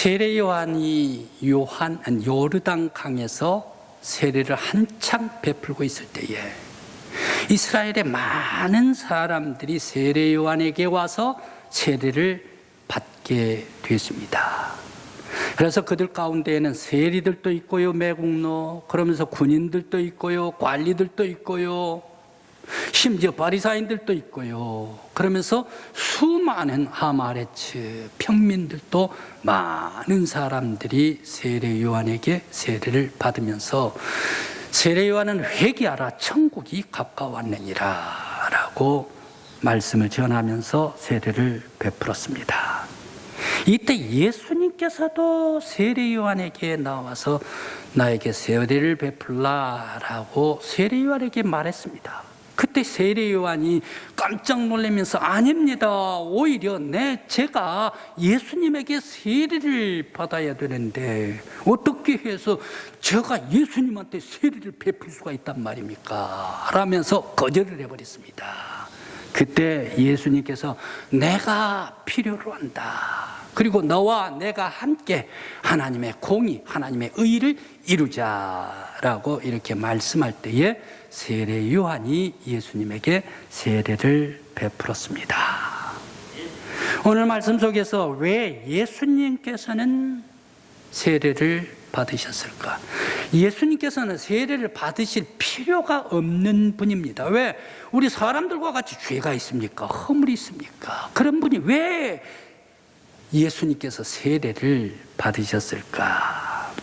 세례 요한이 요르단 강에서 세례를 한창 베풀고 있을 때에 이스라엘의 많은 사람들이 세례 요한에게 와서 세례를 받게 됐습니다. 그래서 그들 가운데에는 세리들도 있고요, 매국노, 그러면서 군인들도 있고요, 관리들도 있고요, 심지어 바리사인들도 있고요. 그러면서 수많은 하마레츠 평민들도 많은 사람들이 세례 요한에게 세례를 받으면서 세례 요한은 회개하라 천국이 가까웠느니라 라고 말씀을 전하면서 세례를 베풀었습니다. 이때 예수님께서도 세례 요한에게 나와서 나에게 세례를 베풀라라고 세례 요한에게 말했습니다. 그때 세례 요한이 깜짝 놀라면서 아닙니다. 오히려 제가 예수님에게 세례를 받아야 되는데 어떻게 해서 제가 예수님한테 세례를 베풀 수가 있단 말입니까? 라면서 거절을 해버렸습니다. 그때 예수님께서 내가 필요로 한다. 그리고 너와 내가 함께 하나님의 공의, 하나님의 의를 이루자라고 이렇게 말씀할 때에 세례 요한이 예수님에게 세례를 베풀었습니다. 오늘 말씀 속에서 왜 예수님께서는 세례를 받으셨을까? 예수님께서는 세례를 받으실 필요가 없는 분입니다. 왜? 우리 사람들과 같이 죄가 있습니까? 허물이 있습니까? 그런 분이 왜 예수님께서 세례를 받으셨을까?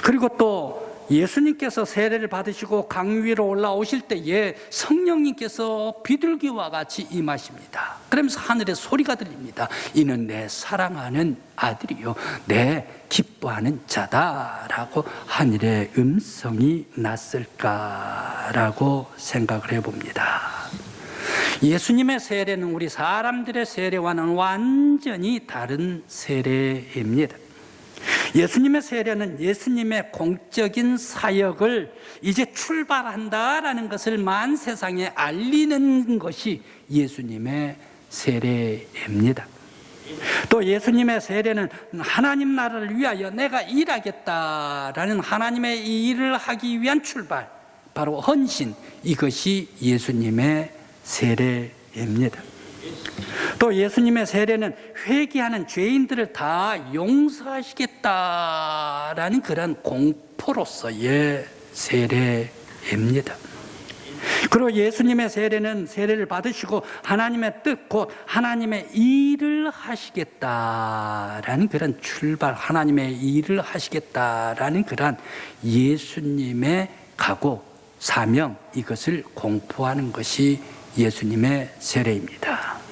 그리고 또 예수님께서 세례를 받으시고 강 위로 올라오실 때에 성령님께서 비둘기와 같이 임하십니다. 그러면서 하늘에 소리가 들립니다. 이는 내 사랑하는 아들이요 내 기뻐하는 자다라고 하늘의 음성이 났을까라고 생각을 해봅니다. 예수님의 세례는 우리 사람들의 세례와는 완전히 다른 세례입니다. 예수님의 세례는 예수님의 공적인 사역을 이제 출발한다라는 것을 만 세상에 알리는 것이 예수님의 세례입니다. 또 예수님의 세례는 하나님 나라를 위하여 내가 일하겠다라는 하나님의 일을 하기 위한 출발, 바로 헌신, 이것이 예수님의 세례입니다. 또 예수님의 세례는 회개하는 죄인들을 다 용서하시겠다라는 그런 공포로서의 세례입니다. 그리고 예수님의 세례는 세례를 받으시고 하나님의 뜻, 곧 하나님의 일을 하시겠다라는 그런 출발, 하나님의 일을 하시겠다라는 그런 예수님의 각오, 사명, 이것을 공포하는 것이 예수님의 세례입니다.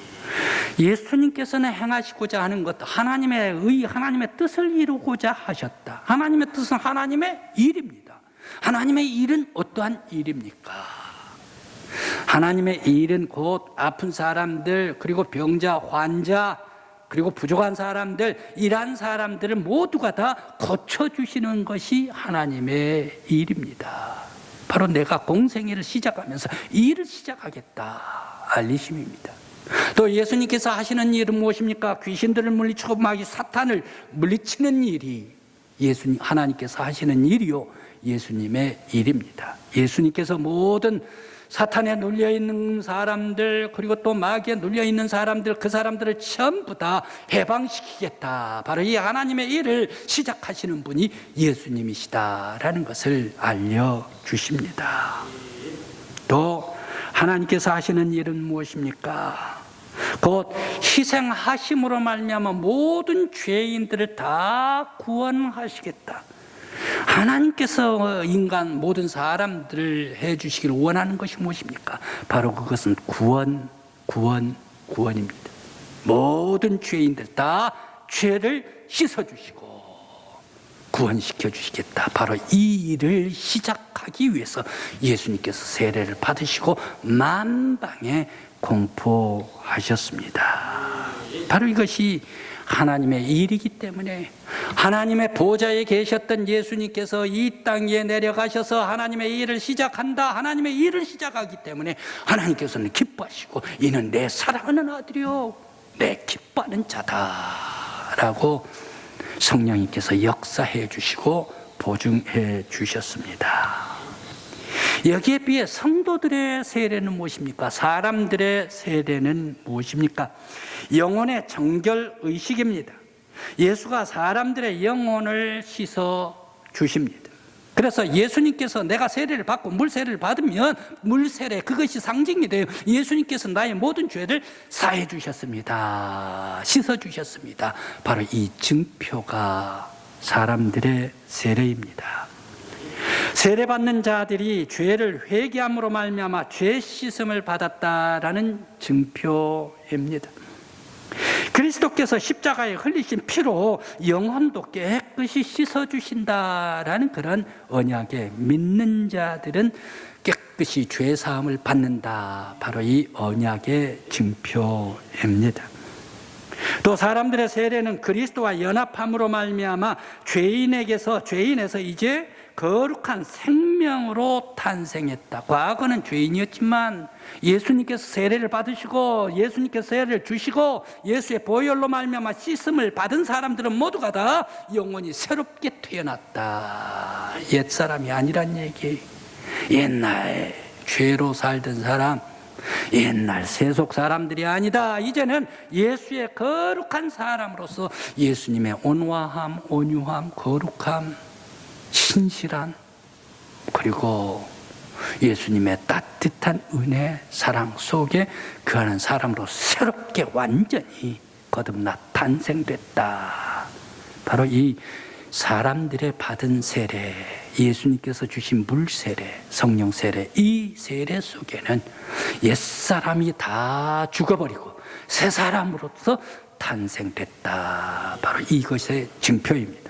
예수님께서는 행하시고자 하는 것, 하나님의 의, 하나님의 뜻을 이루고자 하셨다. 하나님의 뜻은 하나님의 일입니다. 하나님의 일은 어떠한 일입니까? 하나님의 일은 곧 아픈 사람들, 그리고 병자, 환자, 그리고 부족한 사람들, 이러한 사람들을 모두가 다 고쳐주시는 것이 하나님의 일입니다. 바로 내가 공생애를 시작하면서 일을 시작하겠다 알리심입니다. 또 예수님께서 하시는 일은 무엇입니까? 귀신들을 물리치고 마귀 사탄을 물리치는 일이 하나님께서 하시는 일이요 예수님의 일입니다. 예수님께서 모든 사탄에 눌려있는 사람들, 그리고 또 마귀에 눌려있는 사람들, 그 사람들을 전부 다 해방시키겠다, 바로 이 하나님의 일을 시작하시는 분이 예수님이시다라는 것을 알려주십니다. 또 하나님께서 하시는 일은 무엇입니까? 곧 희생하심으로 말미암아 모든 죄인들을 다 구원하시겠다. 하나님께서 인간 모든 사람들을 해주시기를 원하는 것이 무엇입니까? 바로 그것은 구원입니다. 모든 죄인들 다 죄를 씻어주시고 구원시켜 주시겠다. 바로 이 일을 시작하기 위해서 예수님께서 세례를 받으시고 만방에 공포하셨습니다. 바로 이것이 하나님의 일이기 때문에 하나님의 보좌에 계셨던 예수님께서 이 땅에 내려가셔서 하나님의 일을 시작한다, 하나님의 일을 시작하기 때문에 하나님께서는 기뻐하시고 이는 내 사랑하는 아들이요 내 기뻐하는 자다 라고 성령님께서 역사해 주시고 보증해 주셨습니다. 여기에 비해 성도들의 세례는 무엇입니까? 사람들의 세례는 무엇입니까? 영혼의 정결 의식입니다. 예수가 사람들의 영혼을 씻어 주십니다. 그래서 예수님께서 내가 세례를 받고 물세례를 받으면 물세례 그것이 상징이 돼요. 예수님께서 나의 모든 죄를 사해 주셨습니다. 씻어 주셨습니다. 바로 이 증표가 사람들의 세례입니다. 세례받는 자들이 죄를 회개함으로 말미암아 죄 씻음을 받았다라는 증표입니다. 그리스도께서 십자가에 흘리신 피로 영혼도 깨끗이 씻어주신다라는 그런 언약에 믿는 자들은 깨끗이 죄 사함을 받는다. 바로 이 언약의 증표입니다. 또 사람들의 세례는 그리스도와 연합함으로 말미암아 죄인에서 이제 거룩한 생명으로 탄생했다. 과거는 죄인이었지만 예수님께서 세례를 받으시고 예수님께서 세례를 주시고 예수의 보혈로 말미암아 씻음을 받은 사람들은 모두가 다 영혼이 새롭게 태어났다. 옛사람이 아니란 얘기. 옛날 죄로 살던 사람, 옛날 세속 사람들이 아니다. 이제는 예수의 거룩한 사람으로서 예수님의 온화함, 온유함, 거룩함, 신실한, 그리고 예수님의 따뜻한 은혜, 사랑 속에 거하는 사람으로 새롭게 완전히 거듭나 탄생됐다. 바로 이 사람들의 받은 세례, 예수님께서 주신 물세례, 성령세례, 이 세례 속에는 옛사람이 다 죽어버리고 새 사람으로서 탄생됐다. 바로 이것의 증표입니다.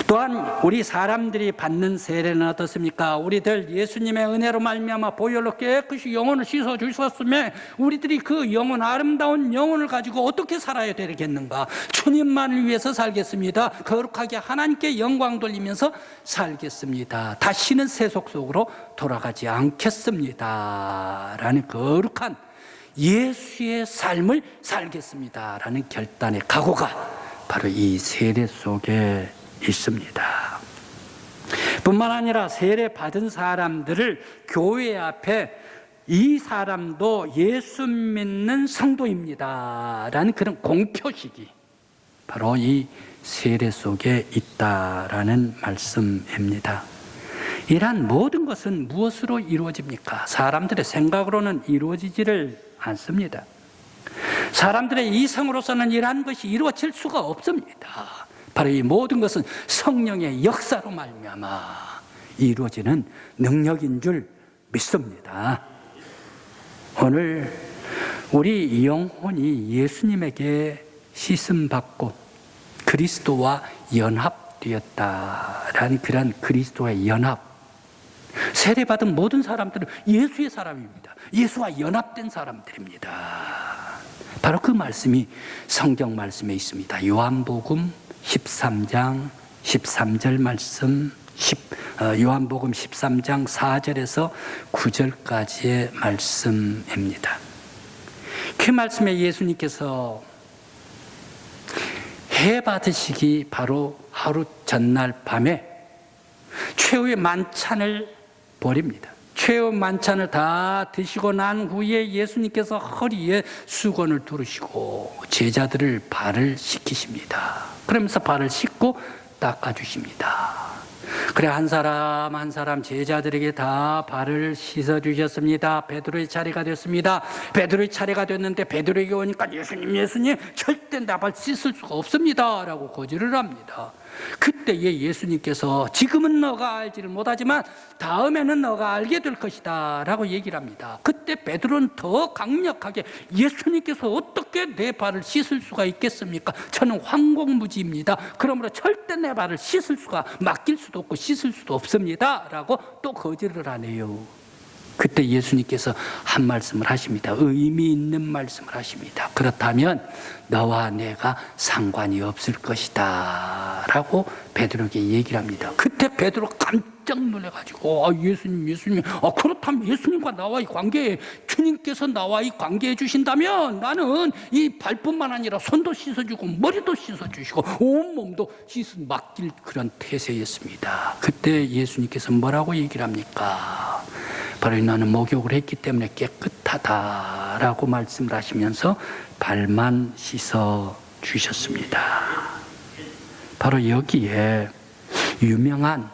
또한 우리 사람들이 받는 세례는 어떻습니까? 우리들 예수님의 은혜로 말미암아 보혈로 깨끗이 영혼을 씻어 주셨으면 우리들이 그 영혼, 아름다운 영혼을 가지고 어떻게 살아야 되겠는가? 주님만을 위해서 살겠습니다. 거룩하게 하나님께 영광 돌리면서 살겠습니다. 다시는 세속 속으로 돌아가지 않겠습니다. 라는 거룩한 예수의 삶을 살겠습니다. 라는 결단의 각오가 바로 이 세례 속에 있습니다. 뿐만 아니라 세례 받은 사람들을 교회 앞에 이 사람도 예수 믿는 성도입니다 라는 그런 공표식이 바로 이 세례 속에 있다라는 말씀입니다. 이러한 모든 것은 무엇으로 이루어집니까? 사람들의 생각으로는 이루어지지를 않습니다. 사람들의 이성으로서는 이러한 것이 이루어질 수가 없습니다. 바로 이 모든 것은 성령의 역사로 말미암아 이루어지는 능력인 줄 믿습니다. 오늘 우리 영혼이 예수님에게 씻음받고 그리스도와 연합되었다라는 그런 그리스도의 연합. 세례받은 모든 사람들은 예수의 사람입니다. 예수와 연합된 사람들입니다. 바로 그 말씀이 성경 말씀에 있습니다. 요한복음 13장 13절 말씀, 요한복음 13장 4절에서 9절까지의 말씀입니다. 그 말씀에 예수님께서 해 받으시기 바로 하루 전날 밤에 최후의 만찬을 벌입니다. 최후 만찬을 다 드시고 난 후에 예수님께서 허리에 수건을 두르시고 제자들을 발을 씻기십니다. 그러면서 발을 씻고 닦아주십니다. 그래 한 사람 한 사람 제자들에게 다 발을 씻어주셨습니다. 베드로의 차례가 됐습니다. 베드로의 차례가 됐는데 베드로에게 오니까 예수님 절대 나 발 씻을 수가 없습니다 라고 거절을 합니다. 그때에 예수님께서 지금은 너가 알지를 못하지만 다음에는 너가 알게 될 것이다 라고 얘기를 합니다. 그때 베드로는 더 강력하게 예수님께서 어떻게 내 발을 씻을 수가 있겠습니까? 저는 황공무지입니다. 그러므로 절대 내 발을 씻을 수가, 맡길 수도 없고 씻을 수도 없습니다 라고 또 거절을 하네요. 그때 예수님께서 한 말씀을 하십니다. 의미 있는 말씀을 하십니다. 그렇다면 너와 내가 상관이 없을 것이다 라고 베드로에게 얘기를 합니다. 그때 베드로 깜짝 놀라가지고 예수님 그렇다면 예수님과 나와의 관계에 주님께서 나와의 관계해 주신다면 나는 이 발뿐만 아니라 손도 씻어주고 머리도 씻어주시고 온몸도 맡길 그런 태세였습니다. 그때 예수님께서 뭐라고 얘기를 합니까? 바로 나는 목욕을 했기 때문에 깨끗하다라고 말씀을 하시면서 발만 씻어 주셨습니다. 바로 여기에 유명한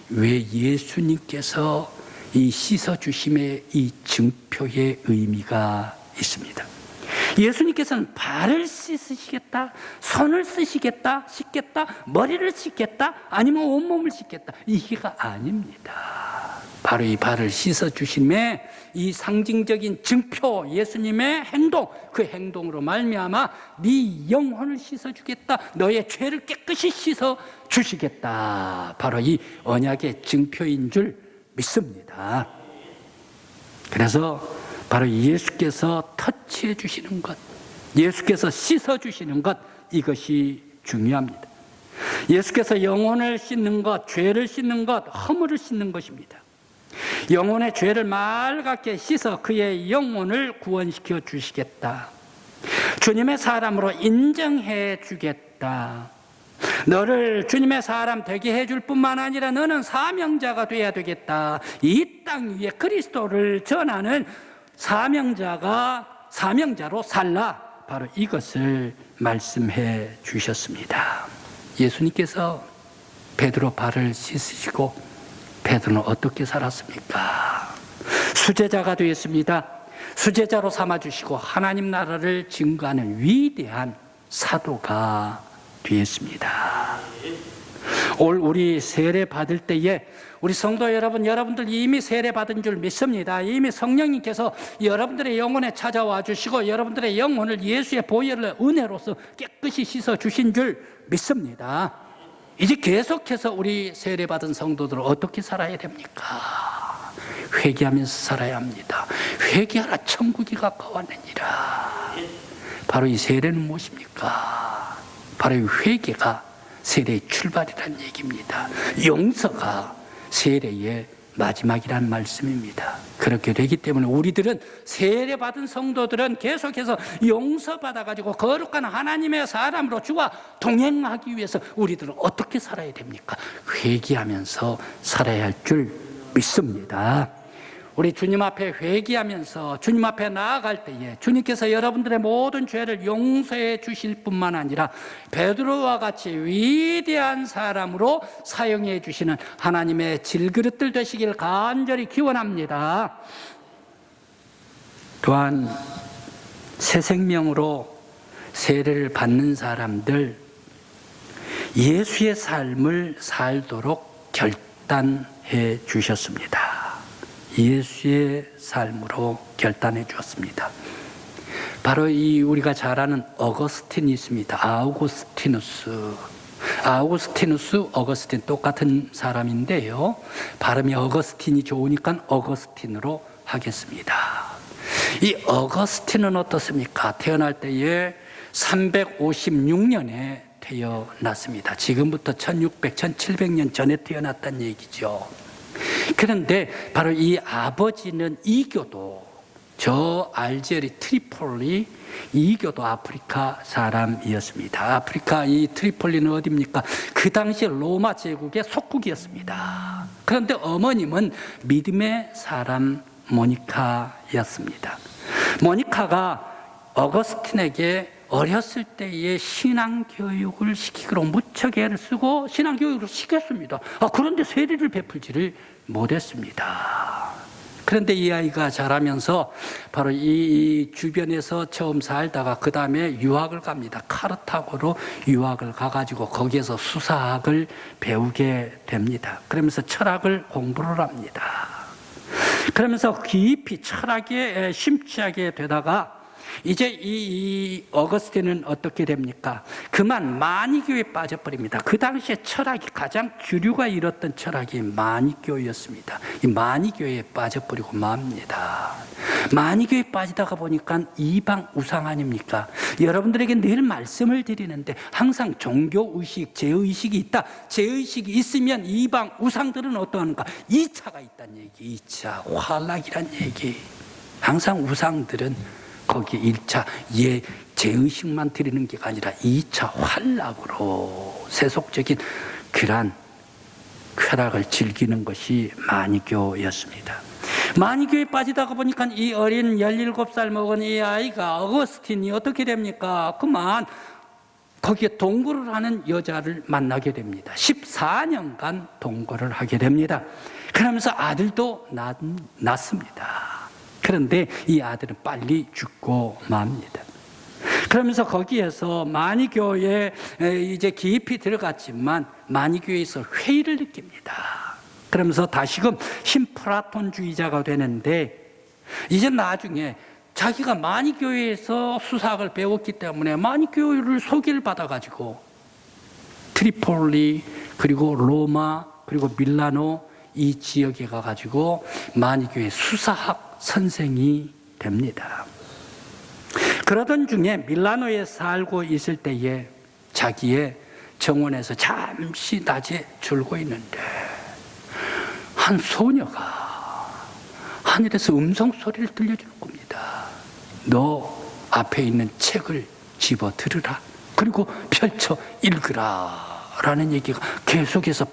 왜 예수님께서 이 씻어 주심의 이 증표의 의미가 있습니다. 예수님께서는 발을 씻으시겠다, 손을 씻겠다, 머리를 씻겠다, 아니면 온몸을 씻겠다, 이게가 아닙니다. 바로 이 발을 씻어주심의 이 상징적인 증표, 예수님의 행동, 그 행동으로 말미암아 네 영혼을 씻어주겠다, 너의 죄를 깨끗이 씻어주시겠다, 바로 이 언약의 증표인 줄 믿습니다. 그래서 바로 예수께서 터치해 주시는 것, 예수께서 씻어 주시는 것, 이것이 중요합니다. 예수께서 영혼을 씻는 것, 죄를 씻는 것, 허물을 씻는 것입니다. 영혼의 죄를 맑게 씻어 그의 영혼을 구원시켜 주시겠다. 주님의 사람으로 인정해 주겠다. 너를 주님의 사람 되게 해줄 뿐만 아니라 너는 사명자가 돼야 되겠다. 이 땅 위에 그리스도를 전하는 사명자로 살라. 바로 이것을 말씀해 주셨습니다. 예수님께서 베드로 발을 씻으시고 베드로는 어떻게 살았습니까? 수제자가 되었습니다. 수제자로 삼아주시고 하나님 나라를 증거하는 위대한 사도가 되었습니다. 올 우리 세례 받을 때에 우리 성도 여러분, 여러분들 이미 세례 받은 줄 믿습니다. 이미 성령님께서 여러분들의 영혼에 찾아와 주시고 여러분들의 영혼을 예수의 보혈의 은혜로서 깨끗이 씻어 주신 줄 믿습니다. 이제 계속해서 우리 세례 받은 성도들은 어떻게 살아야 됩니까? 회개하면서 살아야 합니다. 회개하라, 천국이 가까웠느니라. 바로 이 세례는 무엇입니까? 바로 이 회개가 세례의 출발이라는 얘기입니다. 용서가 세례의 마지막이란 말씀입니다. 그렇게 되기 때문에 우리들은 세례받은 성도들은 계속해서 용서받아가지고 거룩한 하나님의 사람으로 주와 동행하기 위해서 우리들은 어떻게 살아야 됩니까? 회개하면서 살아야 할 줄 믿습니다. 우리 주님 앞에 회개하면서 주님 앞에 나아갈 때에 주님께서 여러분들의 모든 죄를 용서해 주실 뿐만 아니라 베드로와 같이 위대한 사람으로 사용해 주시는 하나님의 질그릇들 되시길 간절히 기원합니다. 또한 새 생명으로 세례를 받는 사람들, 예수의 삶을 살도록 결단해 주셨습니다. 예수의 삶으로 결단해 주었습니다. 바로 이 우리가 잘 아는 어거스틴이 있습니다. 어거스틴 똑같은 사람인데요. 발음이 어거스틴이 좋으니까 어거스틴으로 하겠습니다. 이 어거스틴은 어떻습니까? 태어날 때에 356년에 태어났습니다. 지금부터 1600, 1700년 전에 태어났다는 얘기죠. 그런데 바로 이 아버지는 이교도, 저 알제리 트리폴리 이교도 아프리카 사람이었습니다. 아프리카 이 트리폴리는 어디입니까? 그 당시 로마 제국의 속국이었습니다. 그런데 어머님은 믿음의 사람 모니카였습니다. 모니카가 어거스틴에게 어렸을 때에 신앙교육을 시키기로 무척 애를 쓰고 신앙교육을 시켰습니다. 그런데 세례를 베풀지를 못했습니다. 그런데 이 아이가 자라면서 바로 이 주변에서 처음 살다가 그 다음에 유학을 갑니다. 카르타고로 유학을 가가지고 거기에서 수사학을 배우게 됩니다. 그러면서 철학을 공부를 합니다. 그러면서 깊이 철학에 심취하게 되다가 이제 이 어거스틴은 어떻게 됩니까? 그만 마니교에 빠져버립니다. 그 당시에 철학이 가장 주류가 이뤘던 철학이 마니교였습니다. 이 마니교에 빠져버리고 맙니다. 마니교에 빠지다가 보니까 이방 우상 아닙니까? 여러분들에게 늘 말씀을 드리는데 항상 종교의식, 제의식이 있다. 제의식이 있으면 이방 우상들은 어떠한가? 2차가 있다는 얘기, 2차 환락이란 얘기. 항상 우상들은 거기에 1차 제의식만 드리는 게 아니라 2차 환락으로 세속적인 그러한 쾌락을 즐기는 것이 마니교였습니다. 마니교에 빠지다가 보니까 이 어린 17살 먹은 이 아이가 어거스틴이 어떻게 됩니까? 그만 거기에 동거를 하는 여자를 만나게 됩니다. 14년간 동거를 하게 됩니다. 그러면서 아들도 낳습니다. 그런데 이 아들은 빨리 죽고 맙니다. 그러면서 거기에서 마니교에 이제 깊이 들어갔지만 마니교에서 회의를 느낍니다. 그러면서 다시금 신플라톤주의자가 되는데 이제 나중에 자기가 마니교에서 수사학을 배웠기 때문에 마니교를 소개를 받아가지고 트리폴리 그리고 로마 그리고 밀라노 이 지역에 가가지고 마니교의 수사학 선생이 됩니다. 그러던 중에 밀라노에 살고 있을 때에 자기의 정원에서 잠시 낮에 졸고 있는데 한 소녀가 하늘에서 음성 소리를 들려주는 겁니다. 너 앞에 있는 책을 집어 들으라. 그리고 펼쳐 읽으라. 라는 얘기가 계속해서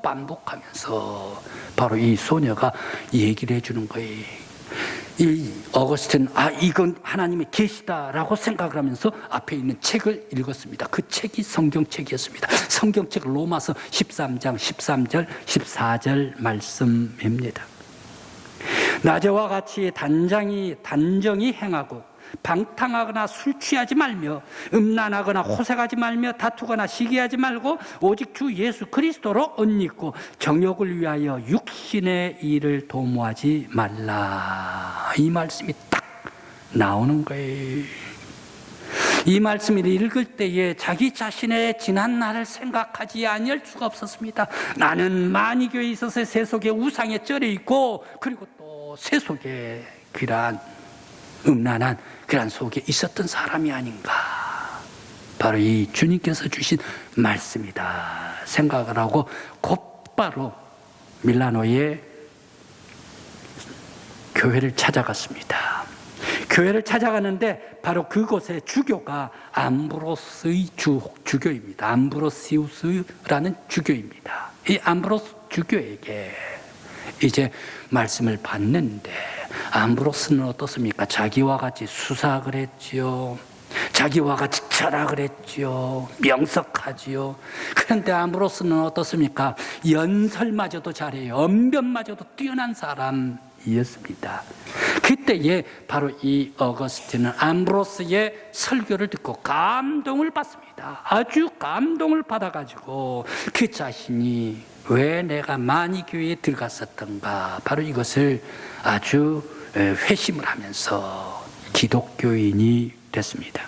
반복하면서 바로 이 소녀가 얘기를 해주는 거예요. 이 어거스틴은 이건 하나님의 계시다라고 생각을 하면서 앞에 있는 책을 읽었습니다. 그 책이 성경책이었습니다. 성경책 로마서 13장 13절 14절 말씀입니다. 낮에와 같이 단정히 행하고 방탕하거나 술 취하지 말며 음란하거나 호색하지 말며 다투거나 시기하지 말고 오직 주 예수 그리스도로 옷 입고 정욕을 위하여 육신의 일을 도모하지 말라. 이 말씀이 딱 나오는 거예요. 이 말씀을 읽을 때에 자기 자신의 지난 날을 생각하지 아니할 수가 없었습니다. 나는 마니교에 있어서 세속의 우상에 쩔어 있고 그리고 또 세속의 그러한 음란한 그런 속에 있었던 사람이 아닌가. 바로 이 주님께서 주신 말씀이다 생각을 하고 곧바로 밀라노의 교회를 찾아갔습니다. 교회를 찾아가는데 바로 그곳의 주교가 암브로스의 주교입니다. 암브로시우스라는 주교입니다. 이 암브로스 주교에게 이제 말씀을 받는데 암브로스는 어떻습니까? 자기와 같이 수사학을 했지요. 자기와 같이 철학을 했지요. 명석하지요. 그런데 암브로스는 어떻습니까? 연설마저도 잘해요. 언변마저도 뛰어난 사람이었습니다. 그때에 바로 이 어거스틴은 암브로스의 설교를 듣고 감동을 받습니다. 아주 감동을 받아가지고 그 자신이 왜 내가 마니교에 들어갔었던가 바로 이것을 아주 회심을 하면서 기독교인이 됐습니다.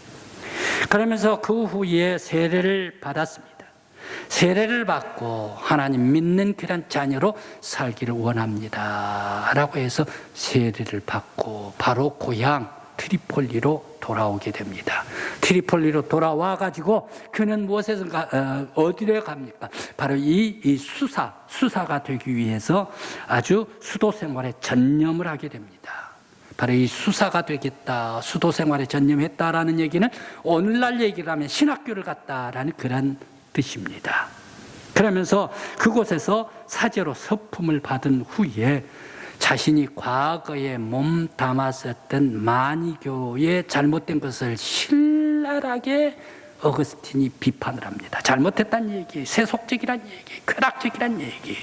그러면서 그 후에 세례를 받았습니다. 세례를 받고 하나님 믿는 그런 자녀로 살기를 원합니다 라고 해서 세례를 받고 바로 고향 트리폴리로 돌아오게 됩니다. 트리폴리로 돌아와 가지고 그는 무엇에서 어디로 갑니까? 바로 이 수사가 되기 위해서 아주 수도 생활에 전념을 하게 됩니다. 바로 이 수사가 되겠다, 수도 생활에 전념했다라는 얘기는 오늘날 얘기를 하면 신학교를 갔다라는 그런 뜻입니다. 그러면서 그곳에서 사제로 서품을 받은 후에 자신이 과거에 몸 담았었던 마니교의 잘못된 것을 신랄하게 어거스틴이 비판을 합니다. 잘못했다는 얘기, 세속적이란 얘기, 쾌락적이란 얘기.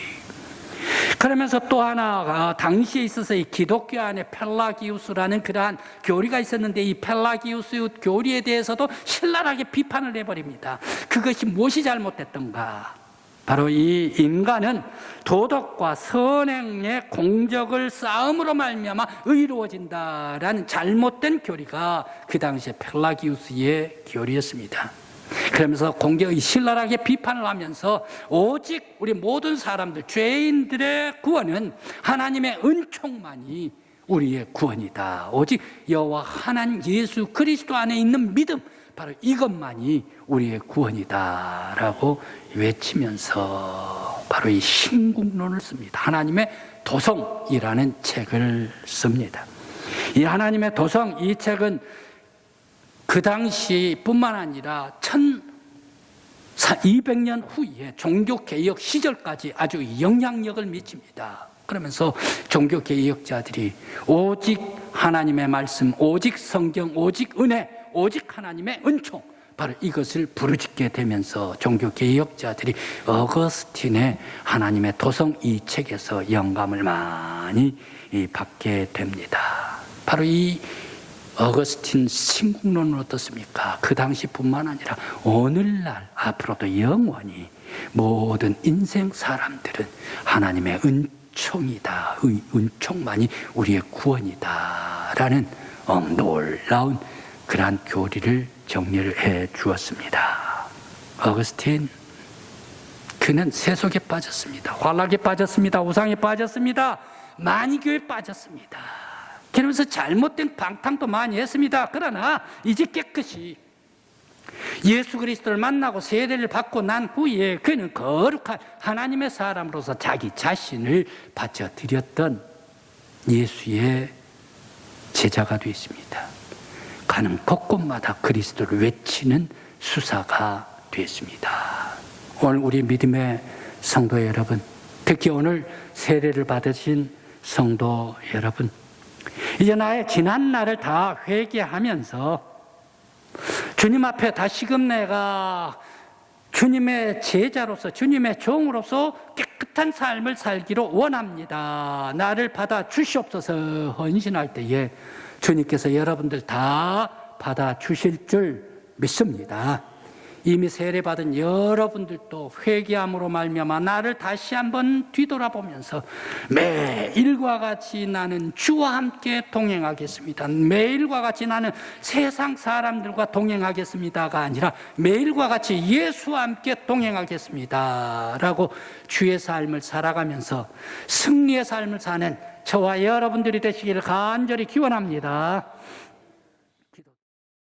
그러면서 또 하나 당시에 있어서 이 기독교 안에 펠라기우스라는 그러한 교리가 있었는데 이 펠라기우스 교리에 대해서도 신랄하게 비판을 해버립니다. 그것이 무엇이 잘못됐던가? 바로 이 인간은 도덕과 선행의 공적을 쌓음으로 말미암아 의로워진다라는 잘못된 교리가 그 당시에 펠라기우스의 교리였습니다. 그러면서 공격이 신랄하게 비판을 하면서 오직 우리 모든 사람들, 죄인들의 구원은 하나님의 은총만이 우리의 구원이다. 오직 여호와 하나님 예수 그리스도 안에 있는 믿음, 바로 이것만이 우리의 구원이다라고 외치면서 바로 이 신국론을 씁니다. 하나님의 도성이라는 책을 씁니다. 이 하나님의 도성, 이 책은 그 당시뿐만 아니라 1200년 후에 종교개혁 시절까지 아주 영향력을 미칩니다. 그러면서 종교개혁자들이 오직 하나님의 말씀, 오직 성경, 오직 은혜, 오직 하나님의 은총, 바로 이것을 부르짖게 되면서 종교개혁자들이 어거스틴의 하나님의 도성 이 책에서 영감을 많이 받게 됩니다. 바로 이 어거스틴 신국론은 어떻습니까? 그 당시뿐만 아니라 오늘날 앞으로도 영원히 모든 인생 사람들은 하나님의 은총이다. 은총만이 우리의 구원이다라는 놀라운 그러한 교리를 정리를 해 주었습니다. 어거스틴, 그는 세속에 빠졌습니다. 환락에 빠졌습니다. 우상에 빠졌습니다. 만이교에 빠졌습니다. 그러면서 잘못된 방탕도 많이 했습니다. 그러나 이제 깨끗이 예수 그리스도를 만나고 세례를 받고 난 후에 그는 거룩한 하나님의 사람으로서 자기 자신을 바쳐드렸던 예수의 제자가 되었습니다. 가는 곳곳마다 그리스도를 외치는 수사가 되었습니다. 오늘 우리 믿음의 성도 여러분, 특히 오늘 세례를 받으신 성도 여러분, 이제 나의 지난 날을 다 회개하면서 주님 앞에 다시금 내가 주님의 제자로서, 주님의 종으로서 깨끗한 삶을 살기로 원합니다. 나를 받아 주시옵소서 헌신할 때에 주님께서 여러분들 다 받아 주실 줄 믿습니다. 이미 세례받은 여러분들도 회개함으로 말미암아 나를 다시 한번 뒤돌아보면서 매일과 같이 나는 주와 함께 동행하겠습니다. 매일과 같이 나는 세상 사람들과 동행하겠습니다가 아니라 매일과 같이 예수와 함께 동행하겠습니다 라고 주의 삶을 살아가면서 승리의 삶을 사는 저와 여러분들이 되시기를 간절히 기원합니다.